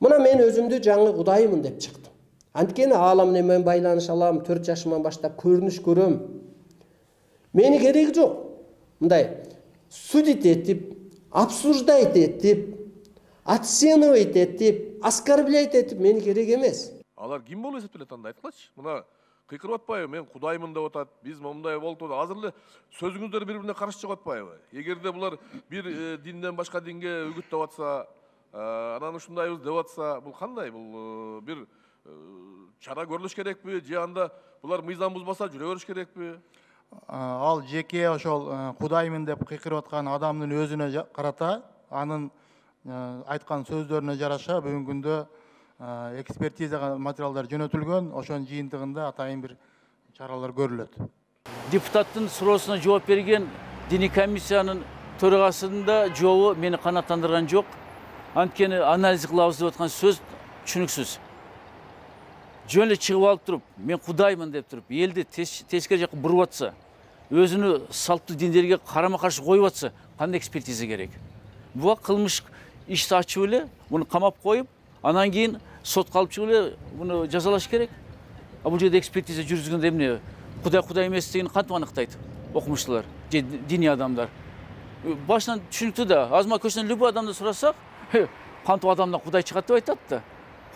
Мына мен өзүмдү жаңы Кудаймын деп чыктым. Анткени аалам менен байланыш алам, 4 жашыман баштап көрүнүш көрөм. Мени кереги жок. Мындай судить этип, обсуждать этип, оценивать этип, оскорблять этип мени керек эмес. Алар ким болуп эсептелет анда айткылачы? Мына кыйкырып атпайбы, мен Кудаймын деп атат, биз мындай болду. Азыр эле сөзүңүздөр бири-бирине каршы чыгып атпайбы? Эгерде булар бир динден башка динге үгүттөп атса, анан ушундайбыз деп атса, бул кандай? Бул бир чара көрүлүш керекпи? Же анда булар мыйзам бузбаса жүрө бериш керекпи? Ал жеке ошол Кудаймын деп кыйкырып аткан адамдын өзүнө карата, анын айткан сөздөрүнө жараша бүгүнкү күндө экспертизага материалдар жөнөтүлгөн, ошонун жыйынтыгында атайын бир чаралар көрүлөт. Депутаттын суроосуна жооп берген диний комиссиянын төрагасынын да жообу мени канааттандырган жок. Анткени анализ кылабыз деп аткан сөз түшүнүксүз. Жөн эле чыгып алып туруп, мен Кудаймын деп туруп, элди тескери жакка буруп атса, өзүнү салттуу диндерге карама-каршы коюп атса, кандай экспертиза керек? Буга кылмыш ишти ачып эле, муну камап коюп, анан кийин сотко алып чыгып эле муну жазалаш керек. Бул жерде экспертиза жүргүзгөндө эмне? Кудай эместигин кантип аныктайт окумуштуулар же диний адамдар? Башынан түшүнүктүү да, азма көчтөн любой адамды сурасак, кантип адамдан Кудай чыгат деп айтат да.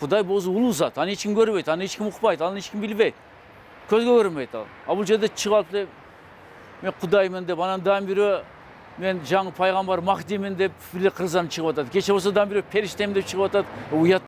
Кудай болсо улуу зат, аны эч ким көрбөйт, аны эч ким укпайт, аны эч ким билбейт. Көзгө көрүнбөйт ал. Бул жерде чыгып алып эле мен Кудаймын деп, анан дагы бирөө мен жаңы пайгамбар Махдимин деп биле кыргызданып чыгып атат. Кече болсо дагы бирөө периштем деп чыгып атат. Уят.